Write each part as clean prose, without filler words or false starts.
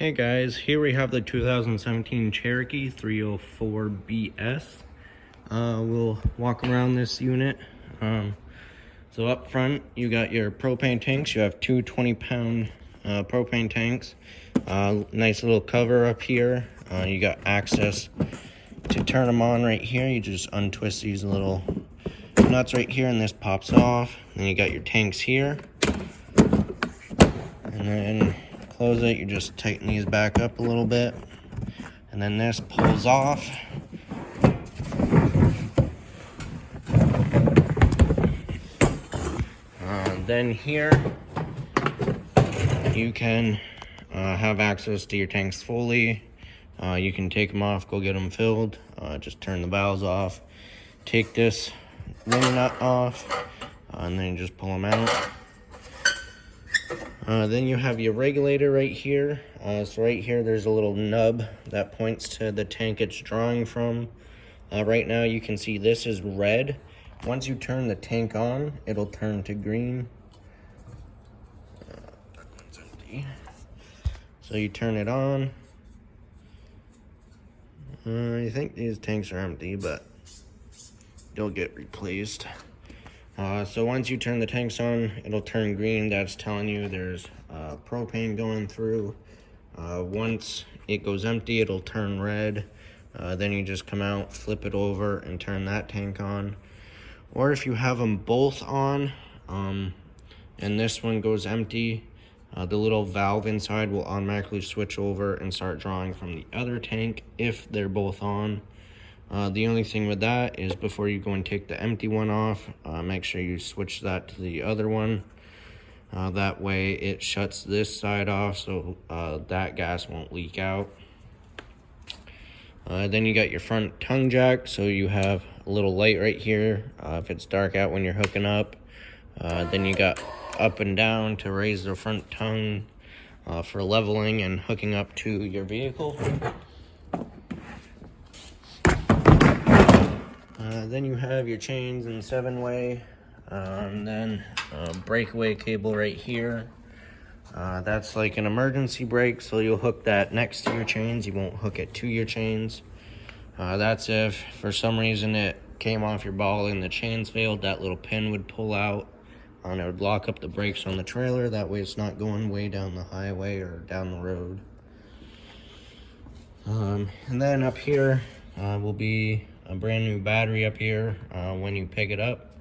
Hey guys, here we have the 2017 Cherokee 304BS. We'll walk around this unit. So up front, you got your propane tanks. You have two 20-pound propane tanks. Nice little cover up here. You got access to turn them on right here. You just untwist these little nuts right here and this pops off. Then you got your tanks here. And then close it, you just tighten these back up a little bit. And then this pulls off. Then here, you can have access to your tanks fully. You can take them off, go get them filled. Just turn the valves off. Take this ring nut off, and then you just pull them out. Then you have your regulator right here. So right here, there's a little nub that points to the tank it's drawing from. Right now, you can see this is red. Once you turn the tank on, it'll turn to green. It's empty. So you turn it on. I think these tanks are empty, but they'll get replaced. So once you turn the tanks on, it'll turn green. That's telling you there's propane going through. Once it goes empty, it'll turn red. Then you just come out, flip it over, and turn that tank on. Or if you have them both on, and this one goes empty, the little valve inside will automatically switch over and start drawing from the other tank if they're both on. The only thing with that is before you go and take the empty one off, make sure you switch that to the other one. That way it shuts this side off so that gas won't leak out. Then you got your front tongue jack, so you have a little light right here if it's dark out when you're hooking up. Then you got up and down to raise the front tongue for leveling and hooking up to your vehicle. Then you have your chains and 7-way, and then a breakaway cable right here. That's like an emergency brake, so you'll hook that next to your chains. You won't hook it to your chains. That's if for some reason it came off your ball and the chains failed, that little pin would pull out and it would lock up the brakes on the trailer. That way it's not going way down the highway or down the road. And then up here will be a brand new battery up here when you pick it up.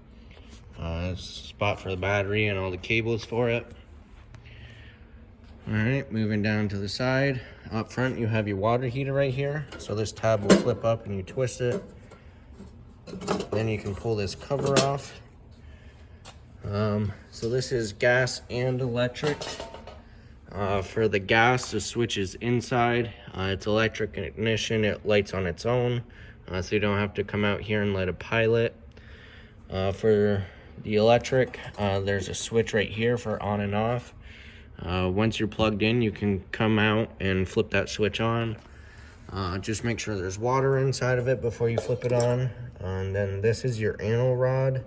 It's a spot for the battery and all the cables for it. Alright, moving down to the side. Up front you have your water heater right here. So this tab will flip up and you twist it. Then you can pull this cover off. So this is gas and electric. For the gas, the switch is inside. It's electric ignition, it lights on its own. So you don't have to come out here and let it pilot. For the electric, there's a switch right here for on and off. Once you're plugged in, you can come out and flip that switch on. Just make sure there's water inside of it before you flip it on. And then this is your anal rod.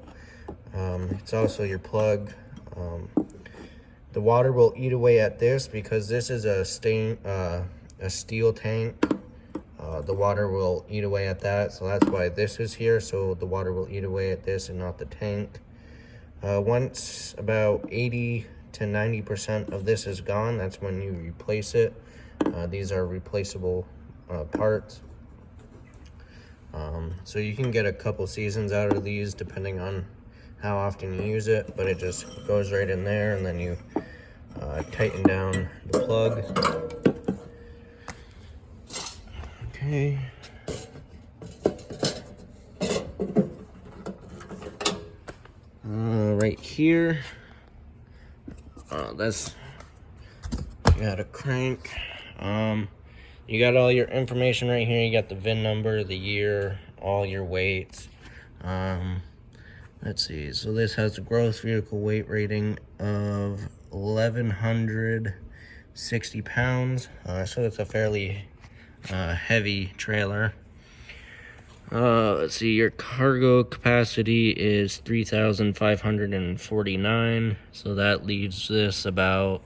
It's also your plug. The water will eat away at this because this is a steel tank. The water will eat away at that, so that's why this is here, so the water will eat away at this and not the tank. Once about 80 to 90% of this is gone, that's when you replace it. These are replaceable parts. So you can get a couple seasons out of these depending on how often you use it, but it just goes right in there, and then you tighten down the plug. Okay. Right here, that's, you got a crank. You got all your information right here. You got the VIN number, the year, all your weights. Let's see, so this has a gross vehicle weight rating of 1,160 pounds. So it's a fairly heavy trailer. Let's see, your cargo capacity is 3,549, so that leaves this about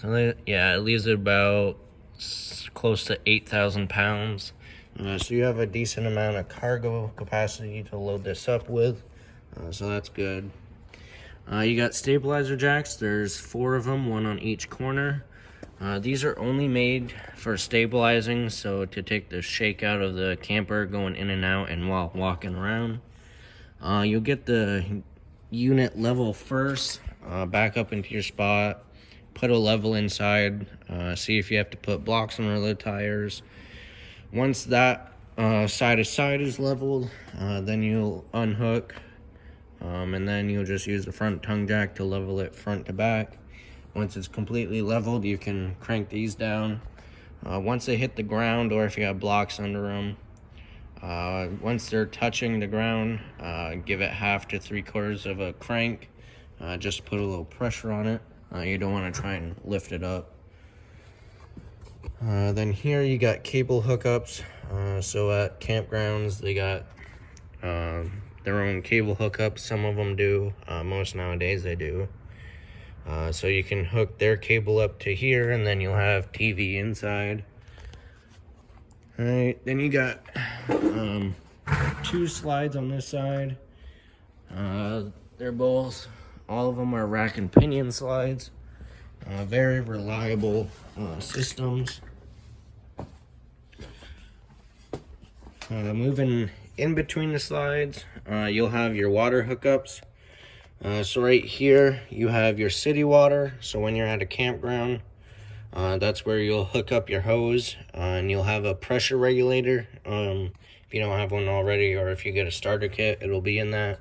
So yeah, it leaves it about close to 8,000 pounds. So you have a decent amount of cargo capacity to load this up with. So that's good. You got stabilizer jacks. There's 4 of them, 1 on each corner. These are only made for stabilizing, so to take the shake out of the camper going in and out and while walking around. You'll get the unit level first, back up into your spot, put a level inside, see if you have to put blocks on the tires. Once that side to side is leveled, then you'll unhook, and then you'll just use the front tongue jack to level it front to back. Once it's completely leveled, you can crank these down. Once they hit the ground, or if you have blocks under them, once they're touching the ground, give it 1/2 to 3/4 of a crank, just put a little pressure on it. You don't want to try and lift it up. Then here you got cable hookups. So at campgrounds they got their own cable hookups. Some of them do, most nowadays they do. So you can hook their cable up to here, and then you'll have TV inside. Alright, then you got 2 slides on this side. They're both, all of them are rack and pinion slides. Very reliable systems. Moving in between the slides, you'll have your water hookups. So right here you have your city water. So when you're at a campground, that's where you'll hook up your hose, and you'll have a pressure regulator. If you don't have one already, or if you get a starter kit, it'll be in that.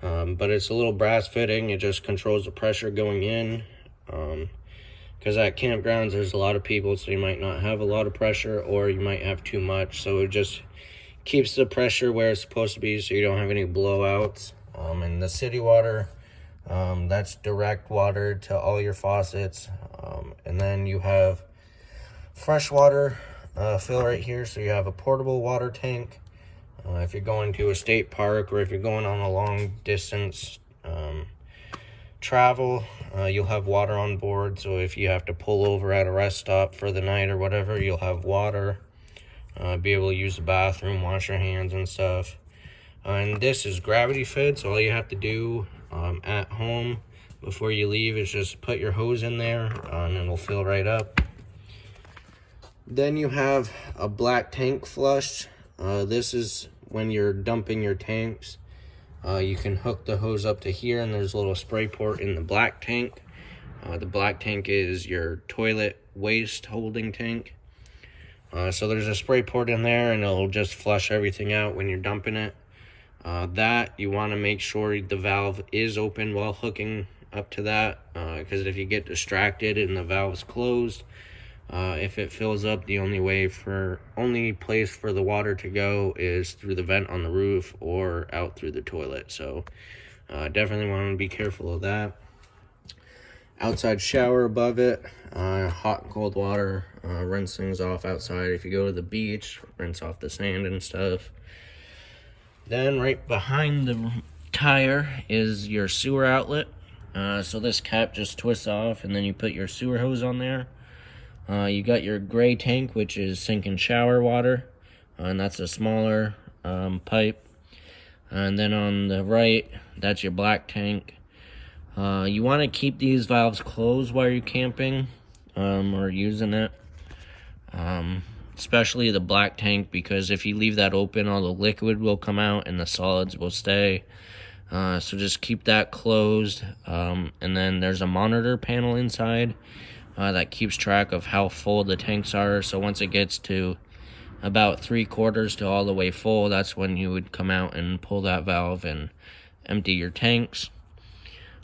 But it's a little brass fitting. It just controls the pressure going in. Because at campgrounds there's a lot of people, so you might not have a lot of pressure, or you might have too much. So it just keeps the pressure where it's supposed to be, so you don't have any blowouts. And the city water, that's direct water to all your faucets. And then you have fresh water fill right here, so you have a portable water tank. If you're going to a state park, or if you're going on a long distance travel, you'll have water on board. So if you have to pull over at a rest stop for the night or whatever, you'll have water. Be able to use the bathroom, wash your hands and stuff. And this is gravity fed, so all you have to do at home before you leave is just put your hose in there, and it'll fill right up. Then you have a black tank flush. This is when you're dumping your tanks. You can hook the hose up to here, and there's a little spray port in the black tank. The black tank is your toilet waste holding tank. So there's a spray port in there, and it'll just flush everything out when you're dumping it. That you want to make sure the valve is open while hooking up to that, because if you get distracted and the valve's closed, if it fills up, the only place for the water to go is through the vent on the roof or out through the toilet. So definitely want to be careful of that. Outside shower above it, hot and cold water, rinse things off outside. If you go to the beach, rinse off the sand and stuff. Then right behind the tire is your sewer outlet. So this cap just twists off, and then you put your sewer hose on there. You got your gray tank, which is sink and shower water, and that's a smaller pipe. And then on the right, that's your black tank. You want to keep these valves closed while you're camping or using it, especially the black tank, because if you leave that open, all the liquid will come out and the solids will stay. So just keep that closed. And then there's a monitor panel inside that keeps track of how full the tanks are. So once it gets to about 3/4 to all the way full, that's when you would come out and pull that valve and empty your tanks.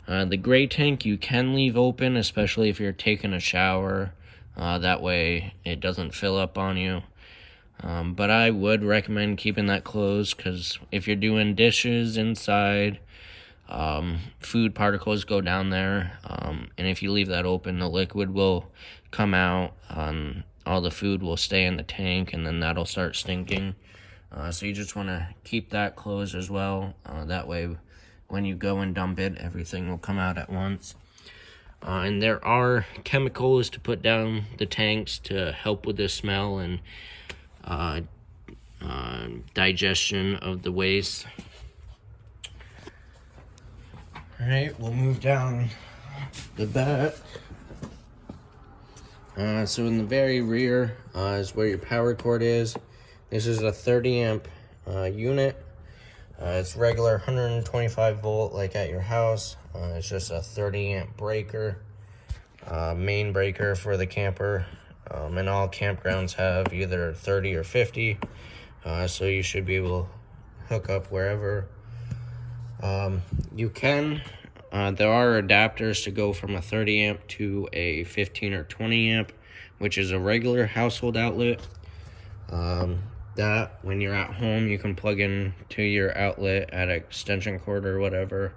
The gray tank you can leave open, especially if you're taking a shower. That way it doesn't fill up on you. But I would recommend keeping that closed, because if you're doing dishes inside, food particles go down there. And if you leave that open, the liquid will come out. All the food will stay in the tank, and then that'll start stinking. So you just want to keep that closed as well. That way when you go and dump it, everything will come out at once. And there are chemicals to put down the tanks to help with the smell and digestion of the waste. Alright, we'll move down the back. So in the very rear is where your power cord is. This is a 30 amp unit. It's regular 125 volt like at your house. It's just a 30 amp breaker, main breaker for the camper. And all campgrounds have either 30 or 50. So you should be able to hook up wherever. You can. There are adapters to go from a 30 amp to a 15 or 20 amp, which is a regular household outlet. That when you're at home, you can plug in to your outlet at an extension cord or whatever.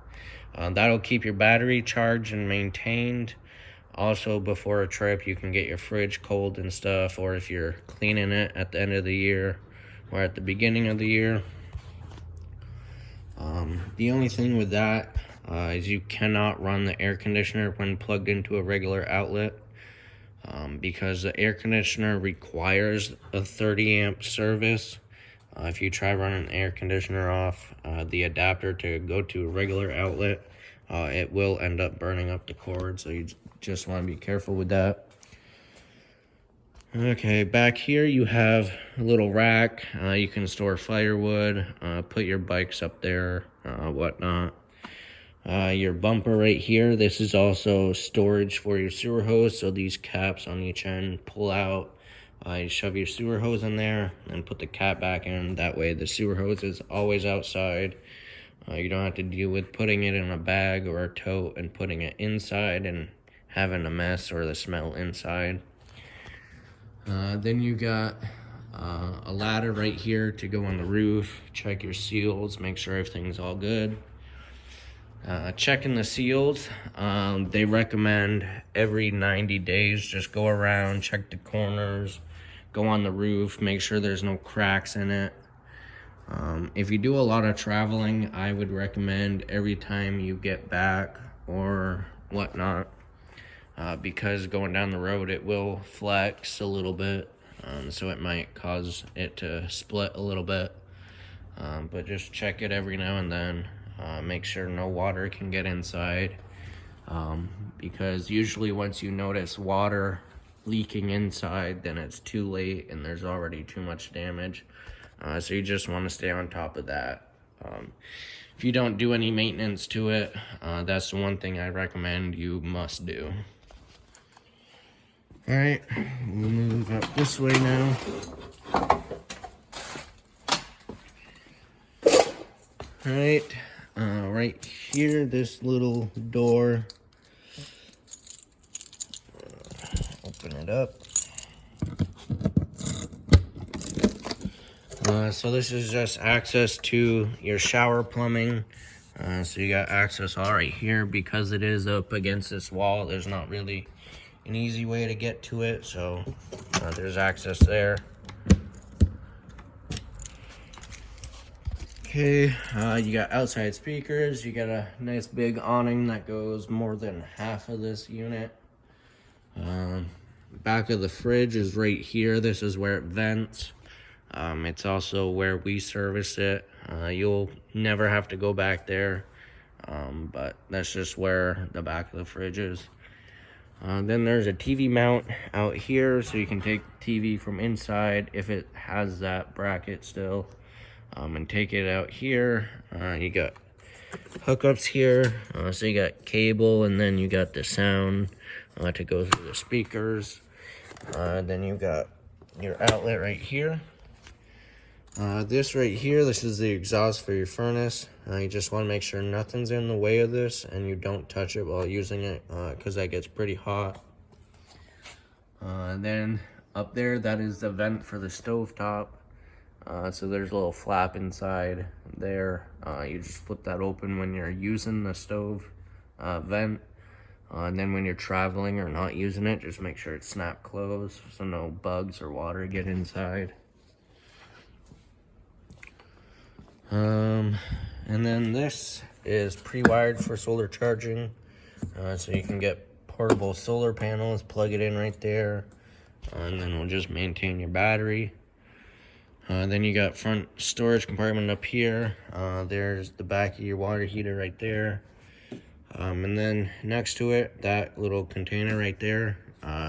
That'll keep your battery charged and maintained. Also, before a trip, you can get your fridge cold and stuff, or if you're cleaning it at the end of the year or at the beginning of the year. The only thing with that is you cannot run the air conditioner when plugged into a regular outlet, because the air conditioner requires a 30 amp service. If you try running the air conditioner off the adapter to go to a regular outlet, it will end up burning up the cord, so you just want to be careful with that. Okay, back here you have a little rack. You can store firewood, put your bikes up there, whatnot. Your bumper right here, this is also storage for your sewer hose, so these caps on each end pull out. You shove your sewer hose in there and put the cap back in. That way the sewer hose is always outside. You don't have to deal with putting it in a bag or a tote and putting it inside and having a mess or the smell inside. Then you got a ladder right here to go on the roof. Check your seals, make sure everything's all good. Checking the seals, they recommend every 90 days just go around, check the corners, go on the roof, make sure there's no cracks in it. If you do a lot of traveling, I would recommend every time you get back or whatnot, because going down the road it will flex a little bit, so it might cause it to split a little bit. But just check it every now and then. Make sure no water can get inside, because usually once you notice water leaking inside, then it's too late and there's already too much damage. So you just want to stay on top of that. If you don't do any maintenance to it, that's the one thing I recommend you must do. Alright, we'll move up this way now. Alright, right here, this little door. Open it up. So this is just access to your shower plumbing. So you got access all right here. Because it is up against this wall, there's not really an easy way to get to it, so there's access there. Okay, you got outside speakers. You got a nice big awning that goes more than half of this unit. Back of the fridge is right here. This is where it vents. It's also where we service it. You'll never have to go back there, but that's just where the back of the fridge is. Then there's a TV mount out here, so you can take TV from inside if it has that bracket still, and take it out here. You got hookups here, so you got cable, and then you got the sound to go through the speakers. Then you got your outlet right here. This right here, this is the exhaust for your furnace. You just want to make sure nothing's in the way of this and you don't touch it while using it, because that gets pretty hot. Then up there, that is the vent for the stovetop. So there's a little flap inside there. You just flip that open when you're using the stove vent. And then when you're traveling or not using it, just make sure it's snap closed so no bugs or water get inside. And then this is pre-wired for solar charging, so you can get portable solar panels, plug it in right there, and then we'll just maintain your battery. Then you got front storage compartment up here. There's the back of your water heater right there. And then next to it, that little container right there,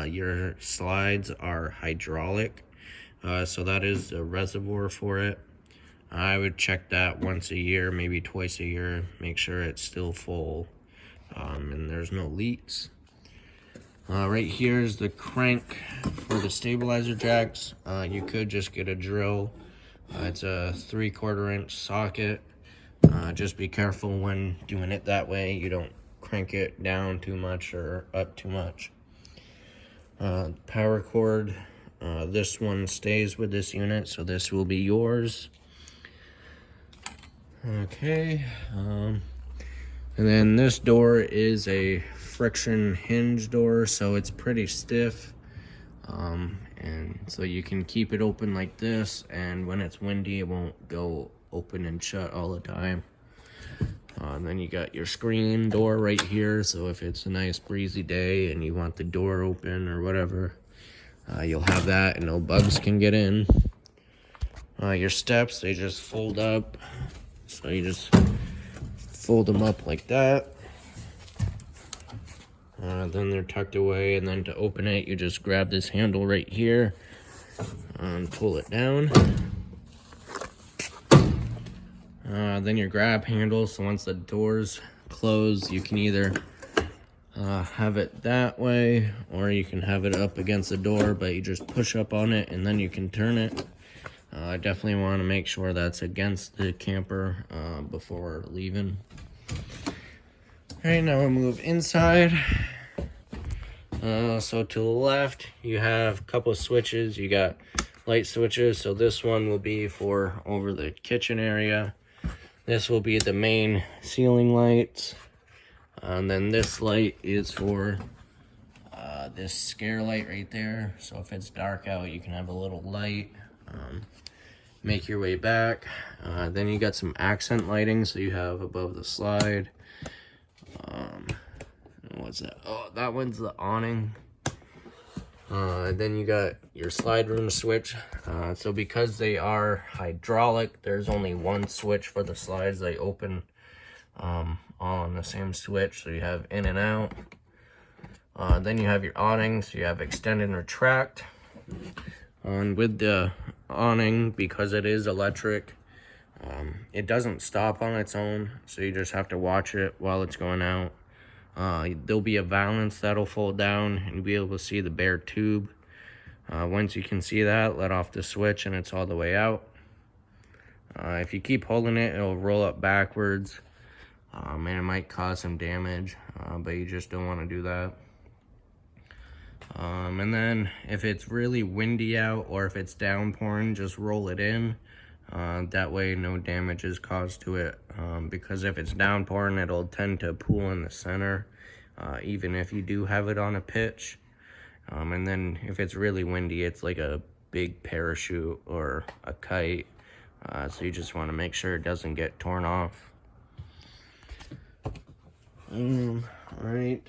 your slides are hydraulic. So that is the reservoir for it. I would check that once a year, maybe twice a year, make sure it's still full and there's no leaks. Right here is the crank for the stabilizer jacks. You could just get a drill. It's a 3/4 inch socket. Just be careful when doing it that way. You don't crank it down too much or up too much. Power cord. This one stays with this unit, so this will be yours. Okay. And then this door is a friction hinge door, so it's pretty stiff. And so you can keep it open like this, and when it's windy, it won't go open and shut all the time. And then you got your screen door right here, so if it's a nice breezy day and you want the door open or whatever, you'll have that and no bugs can get in. Your steps, they just fold up, so you just fold them up like that. Then they're tucked away, and then to open it, you just grab this handle right here and pull it down. Then your grab handle, so once the doors close, you can either have it that way, or you can have it up against the door, but you just push up on it and then you can turn it. I definitely want to make sure that's against the camper before leaving. Alright, now we'll move inside. So to the left, you have a couple of switches. You got light switches, so this one will be for over the kitchen area. This will be the main ceiling lights. And then this light is for this scare light right there. So if it's dark out, you can have a little light. Make your way back. Then you got some accent lighting, so you have above the slide. What's that? Oh, that one's the awning. Then you got your slide room switch. So because they are hydraulic, there's only one switch for the slides. They open all on the same switch, so you have in and out. Then you have your awning, so you have extend and retract. And with the awning, because it is electric, it doesn't stop on its own, so you just have to watch it while it's going out. There'll be a valance that'll fold down and you'll be able to see the bare tube. Once you can see that, let off the switch and it's all the way out. If you keep holding it, it'll roll up backwards, and it might cause some damage, but you just don't want to do that. And then if it's really windy out or if it's downpouring, just roll it in. That way no damage is caused to it, because if it's downpouring, it'll tend to pool in the center, even if you do have it on a pitch. And then if it's really windy, it's like a big parachute or a kite, so you just want to make sure it doesn't get torn off. Alright,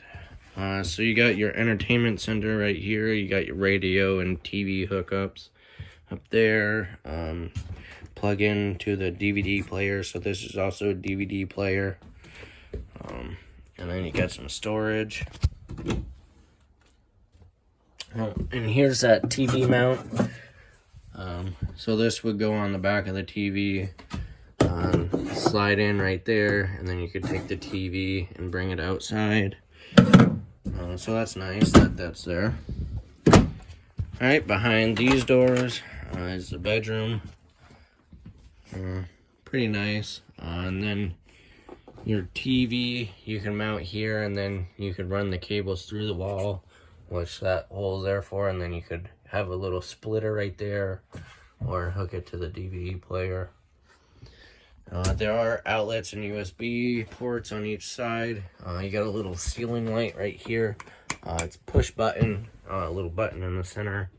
so you got your entertainment center right here. You got your radio and TV hookups up there. Plug in to the DVD player, so this is also a DVD player. And then you got some storage. And here's that TV mount. So this would go on the back of the TV, slide in right there, and then you could take the TV and bring it outside. So that's nice that that's there. Alright, behind these doors is the bedroom. Pretty nice. And then your TV you can mount here, and then you could run the cables through the wall, which that hole's there for, and then you could have a little splitter right there or hook it to the DVD player. There are outlets and USB ports on each side. You got a little ceiling light right here. It's push button, a little button in the center.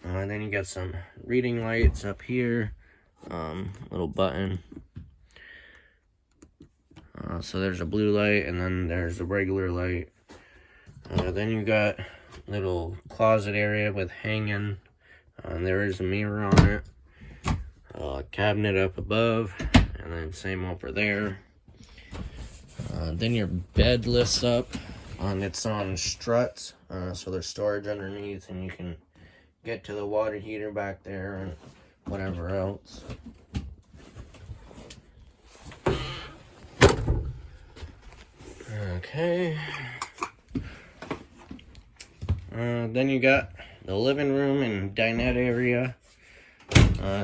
And then you got some reading lights up here. Little button. So there's a blue light, and then there's a regular light. Then you got little closet area with hanging. There is a mirror on it. Cabinet up above, and then same over there. Then your bed lifts up. It's on struts, so there's storage underneath, and you can get to the water heater back there and whatever else. Okay. Then you got the living room and dinette area.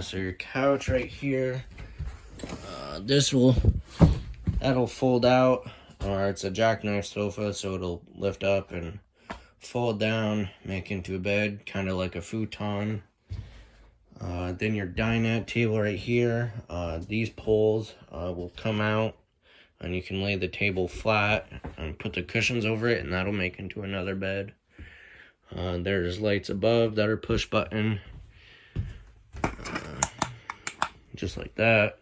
So your couch right here. That'll fold out, or it's a jackknife sofa, so it'll lift up and fold down, make into a bed, kind of like a futon. Then your dinette table right here. These poles will come out, and you can lay the table flat and put the cushions over it, and that'll make into another bed. There's lights above that are push button, just like that.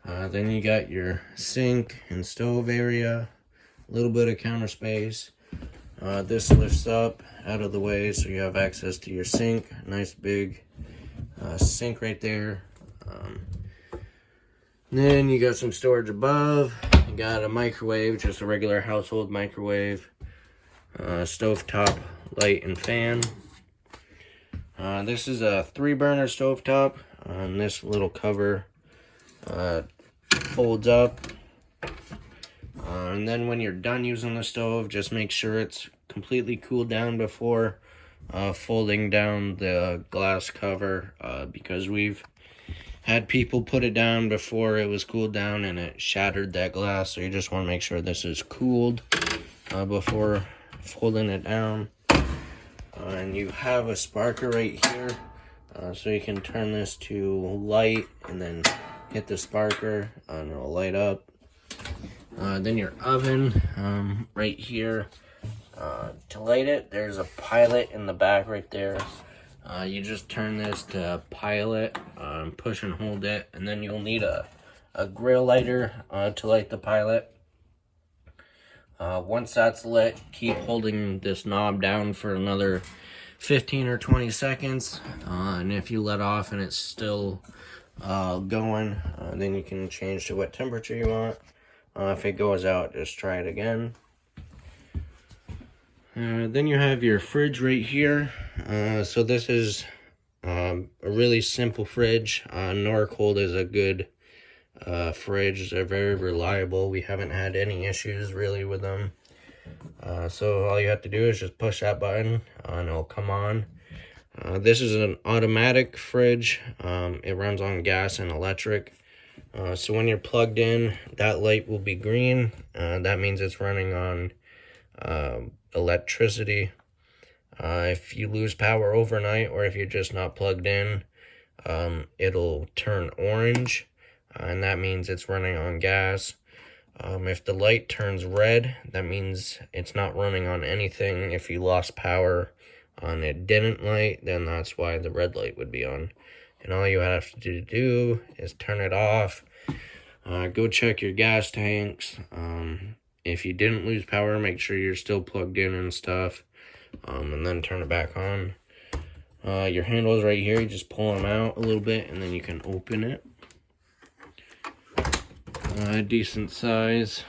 Then you got your sink and stove area, a little bit of counter space. This lifts up out of the way so you have access to your sink. Nice big sink right there. Then you got some storage above. You got a microwave, just a regular household microwave. Stovetop light and fan. This is a 3-burner stovetop. And this little cover folds up. And then when you're done using the stove, just make sure it's completely cooled down before folding down the glass cover, because we've had people put it down before it was cooled down and it shattered that glass. So you just want to make sure this is cooled before folding it down. And you have a sparker right here, so you can turn this to light and then hit the sparker and it'll light up. Then your oven right here. To light it, there's a pilot in the back right there. You just turn this to pilot, push and hold it, and then you'll need a grill lighter to light the pilot. Once that's lit, keep holding this knob down for another 15 or 20 seconds. And if you let off and it's still going, then you can change to what temperature you want. If it goes out, just try it again. Then you have your fridge right here. So this is a really simple fridge. Norcold is a good fridge. They're very reliable. We haven't had any issues really with them. So all you have to do is just push that button and it'll come on. This is an automatic fridge. It runs on gas and electric. So when you're plugged in, that light will be green. That means it's running on electricity. If you lose power overnight, or if you're just not plugged in, it'll turn orange, and that means it's running on gas. If the light turns red, that means it's not running on anything. If you lost power and it didn't light, then that's why the red light would be on. And all you have to do is turn it off. Go check your gas tanks. If you didn't lose power, make sure you're still plugged in and stuff. And then turn it back on. Your handles right here, you just pull them out a little bit and then you can open it. Decent size.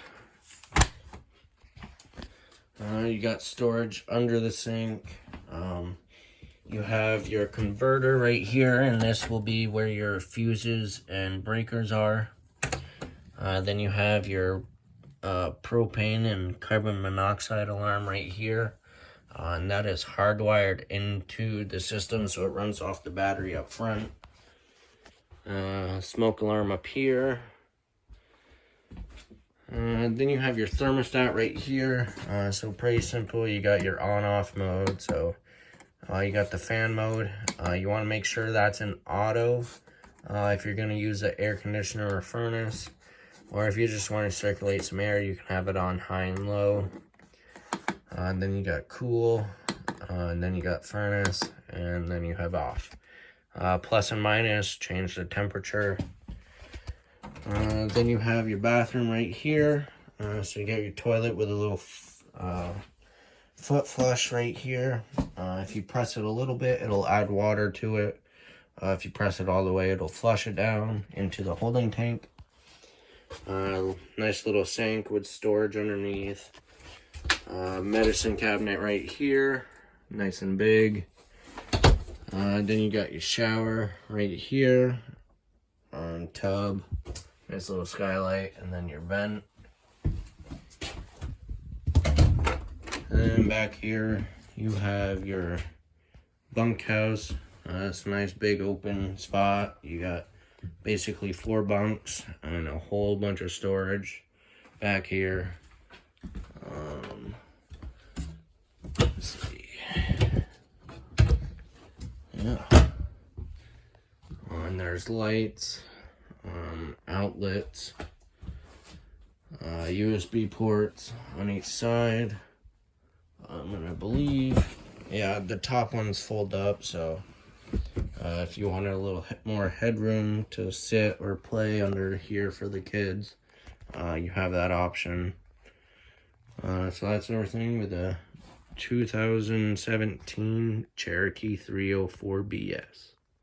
You got storage under the sink. You have your converter right here, and this will be where your fuses and breakers are. Then you have your propane and carbon monoxide alarm right here. And that is hardwired into the system, so it runs off the battery up front. Smoke alarm up here. Then you have your thermostat right here. So pretty simple. You got your on-off mode. So you got the fan mode. You want to make sure that's in auto if you're going to use an air conditioner or furnace. Or if you just want to circulate some air, you can have it on high and low. Then you got cool, and then you got furnace, and then you have off. Plus and minus, change the temperature. Then you have your bathroom right here. So you got your toilet with a little foot flush right here. If you press it a little bit, it'll add water to it. If you press it all the way, it'll flush it down into the holding tank. Nice little sink with storage underneath. Medicine cabinet right here, nice and big. Then you got your shower right here. Tub, nice little skylight, and then your vent. And then back here, you have your bunk house. It's a nice big open spot. You got basically 4 bunks and a whole bunch of storage back here. Let's see. Yeah. And there's lights, outlets, USB ports on each side. And I believe, yeah, the top ones fold up, so if you want a little more headroom to sit or play under here for the kids, you have that option. So that's everything with a 2017 Cherokee 304 BS.